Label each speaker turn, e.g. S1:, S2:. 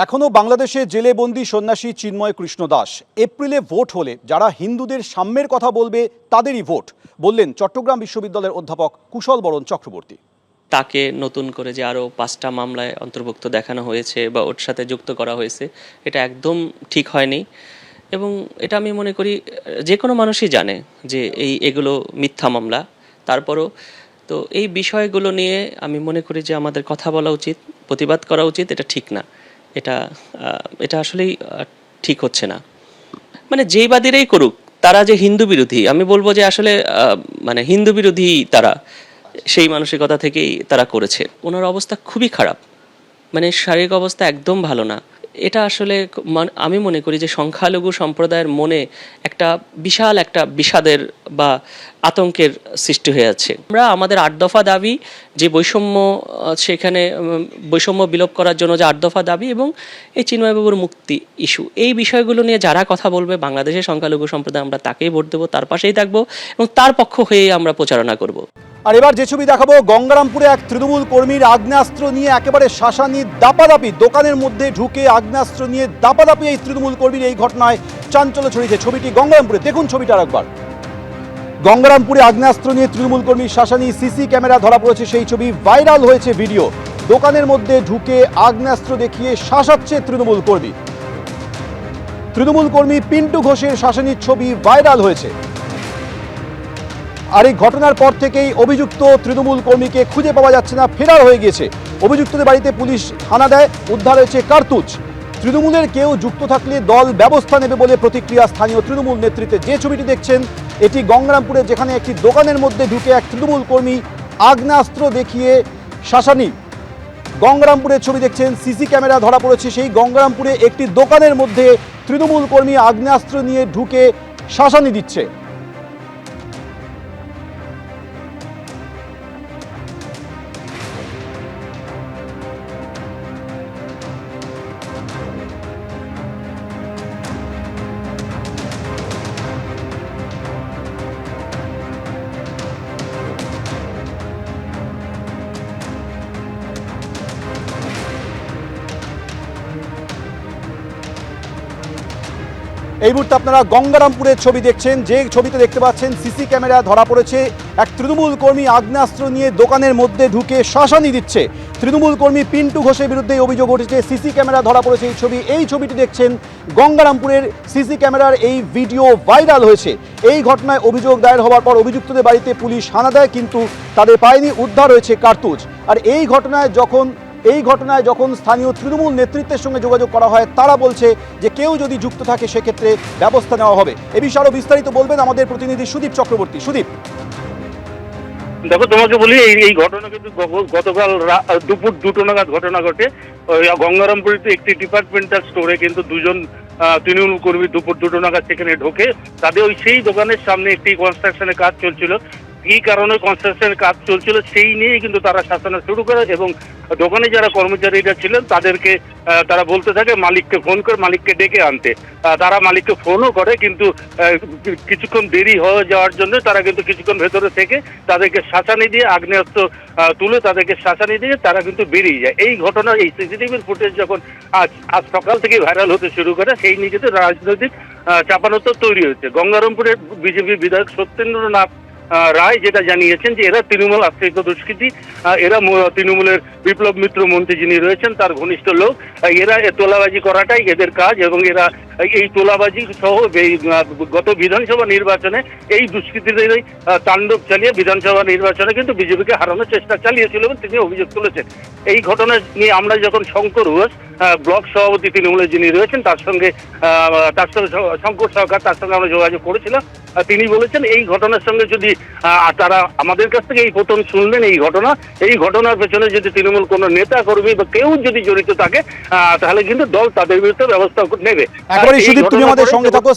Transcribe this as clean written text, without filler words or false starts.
S1: এখনো বাংলাদেশে জেলে বন্দী সন্ন্যাসী চিন্ময় কৃষ্ণ দাস। এপ্রিলে ভোট হলে যারা হিন্দুদের সাম্যের কথা বলবে তাদেরই ভোট, বললেন চট্টগ্রাম বিশ্ববিদ্যালয়ের অধ্যাপক কুশল বরণ চক্রবর্তী।
S2: তাকে নতুন করে যে আরও 5টা মামলায় অন্তর্ভুক্ত দেখানো হয়েছে বা ওর সাথে যুক্ত করা হয়েছে, এটা একদম ঠিক হয়নি। এবং এটা আমি মনে করি যে কোনো মানুষই জানে যে এগুলো মিথ্যা মামলা। তারপরও তো এই বিষয়গুলো নিয়ে আমি মনে করি যে আমাদের কথা বলা উচিত, প্রতিবাদ করা উচিত। এটা ঠিক না, এটা আসলেই ঠিক হচ্ছে না। মানে যেই বাদীরাই করুক, তারা যে হিন্দু বিরোধী, আমি বলবো যে আসলে মানে হিন্দু বিরোধী তারা, সেই মানসিকতা থেকেই তারা করেছে। ওনার অবস্থা খুবই খারাপ, মানে শারীরিক অবস্থা একদম ভালো না। এটা আসলে আমি মনে করি যে সংখ্যালঘু সম্প্রদায়ের মনে একটা বিশাল একটা বিষাদের বা আতঙ্কের সৃষ্টি হয়ে যাচ্ছে। আমরা আমাদের 8 দফা দাবি, যে বৈষম্য, সেখানে বৈষম্য বিলোপ করার জন্য যে 8 দফা দাবি এবং এই চিন্ময়বাবুর মুক্তি ইস্যু, এই বিষয়গুলো নিয়ে যারা কথা বলবে বাংলাদেশের সংখ্যালঘু সম্প্রদায়, আমরা তাকেই ভোট দেবো, তার পাশেই থাকবো এবং তার পক্ষ হয়েই আমরা প্রচারণা করব।
S1: আর এবার যে ছবি দেখাবো, গঙ্গারামপুরে এক তৃণমূল কর্মীর আগ্নেয়াস্ত্র নিয়ে একেবারে শাসানি দাপাদাপি, দোকানের মধ্যে ঢুকে আগ্নেয়াস্ত্র নিয়ে দাপাদাপি এই তৃণমূল কর্মীর। এই ঘটনায় চাঞ্চল্য ছড়িয়েছে। ছবিটি গঙ্গারামপুরে, দেখুন ছবিটা আরেকবার। গঙ্গারামপুরে আগ্নেয়াস্ত্র নিয়ে তৃণমূল কর্মীর শাসানি, সিসি ক্যামেরা ধরা পড়েছে সেই ছবি, ভাইরাল হয়েছে ভিডিও। দোকানের মধ্যে ঢুকে আগ্নেয়াস্ত্র দেখিয়ে শাসাচ্ছে তৃণমূল কর্মী। তৃণমূল কর্মী পিন্টু ঘোষের শাসানির ছবি ভাইরাল হয়েছে। আর এই ঘটনার পর থেকেই অভিযুক্ত তৃণমূল কর্মীকে খুঁজে পাওয়া যাচ্ছে না, ফেরার হয়ে গেছে। অভিযুক্তদের বাড়িতে পুলিশ হানা দেয়, উদ্ধার হয়েছে কার্তুজ। তৃণমূলের কেউ যুক্ত থাকলে দল ব্যবস্থা নেবে বলে প্রতিক্রিয়া স্থানীয় তৃণমূল নেতৃত্বে। যে ছবিটি দেখছেন, এটি গঙ্গারামপুরে, যেখানে একটি দোকানের মধ্যে ঢুকে এক তৃণমূল কর্মী আগ্নেয়াস্ত্র দেখিয়ে শাসানি। গঙ্গারামপুরের ছবি দেখছেন, সিসি ক্যামেরা ধরা পড়েছে সেই গঙ্গারামপুরে একটি দোকানের মধ্যে তৃণমূল কর্মী আগ্নেয়াস্ত্র নিয়ে ঢুকে শাসানি দিচ্ছে। এই মুহূর্তে আপনারা গঙ্গারামপুরের ছবি দেখছেন। যে ছবিতে দেখতে পাচ্ছেন, সিসি ক্যামেরা ধরা পড়েছে এক তৃণমূল কর্মী আগ্নেয়াস্ত্র নিয়ে দোকানের মধ্যে ঢুকে শাসানি দিচ্ছে। তৃণমূল কর্মী পিন্টু ঘোষের বিরুদ্ধে অভিযোগ উঠেছে, সিসি ক্যামেরা ধরা পড়েছে এই ছবি। এই ছবিটি দেখছেন গঙ্গারামপুরের, সিসি ক্যামেরার এই ভিডিও ভাইরাল হয়েছে। এই ঘটনায় অভিযোগ দায়ের হওয়ার পর অভিযুক্তদের বাড়িতে পুলিশ হানা দেয়, কিন্তু তাদের পায়নি, উদ্ধার হয়েছে কার্তুজ। আর এই ঘটনায় যখন স্থানীয় তৃণমূল নেতৃত্বের সঙ্গে যোগাযোগ করা হয়, তারা বলছে যে কেউ যদি যুক্ত থাকে সেক্ষেত্রে ব্যবস্থা নেওয়া হবে। এ বিষয়ে আরো বিস্তারিত বলবেন আমাদের প্রতিনিধি সুদীপ চক্রবর্তী। সুদীপ,
S3: দেখো, তোমাকে বলি, এই ঘটনা কিন্তু গতকাল দুপুর 2টো নাগাদ ঘটনা ঘটে। গঙ্গারামপুরিতে একটি ডিপার্টমেন্টাল স্টোরে কিন্তু দুজন তৃণমূল কর্মী দুপুর 2টো নাগাদ সেখানে ঢোকে। তাদের সেই দোকানের সামনে একটি কনস্ট্রাকশনের কাজ চলছিল। কি কারণে কনস্ট্রাকশনের কাজ চলছিল সেই নিয়েই কিন্তু তারা শাসনা শুরু করে এবং দোকানে যারা কর্মচারীরা ছিলেন তাদেরকে তারা বলতে থাকে মালিককে ফোন করে মালিককে ডেকে আনতে। তারা মালিককে ফোনও করে, কিন্তু কিছুক্ষণ দেরি হয়ে যাওয়ার জন্য তারা কিন্তু কিছুক্ষণ ভেতরে থেকে তাদেরকে শাসানি দিয়ে, আগ্নেয়াস্ত্র তুলে তাদেরকে শাসানি দিয়ে তারা কিন্তু বেরিয়ে যায়। এই ঘটনা, এই সিসিটিভির ফুটেজ যখন আজ সকাল থেকে ভাইরাল হতে শুরু করে, সেই নিজেদের রাজনৈতিক চাপানোত্তর তৈরি হয়েছে। গঙ্গারামপুরের বিজেপি বিধায়ক সত্যেন্দ্রনাথ রায় যেটা জানিয়েছেন যে এরা তৃণমূল আশ্রিত দুষ্কৃতী, এরা তৃণমূলের বিপ্লব মিত্র মন্ত্রী যিনি রয়েছেন তার ঘনিষ্ঠ লোক। এরা তোলাবাজি করাটাই এদের কাজ এবং এরা এই তোলাবাজি সহ গত বিধানসভা নির্বাচনে এই দুষ্কৃতীদেরই তাণ্ডব চালিয়ে বিধানসভা নির্বাচনে কিন্তু বিজেপিকে হারানোর চেষ্টা চালিয়েছিল এবং তিনি অভিযোগ তুলেছেন। এই ঘটনা নিয়ে আমরা যখন শঙ্কর ঘোষ, ব্লক সভাপতি তৃণমূলের যিনি রয়েছেন, তার সঙ্গে শঙ্কর সরকার, তার সঙ্গে আমরা যোগাযোগ করেছিলাম। তিনি বলেছেন এই ঘটনার সঙ্গে যদি তারা আমাদের কাছ থেকে এই প্রথম শুনলেন এই ঘটনার পেছনে যদি তৃণমূল কোনো নেতা কর্মী বা কেউ যদি জড়িত থাকে তাহলে কিন্তু দল তাদের বিরুদ্ধে ব্যবস্থা নেবে।
S1: তুমি আমাদের সঙ্গে থাকো।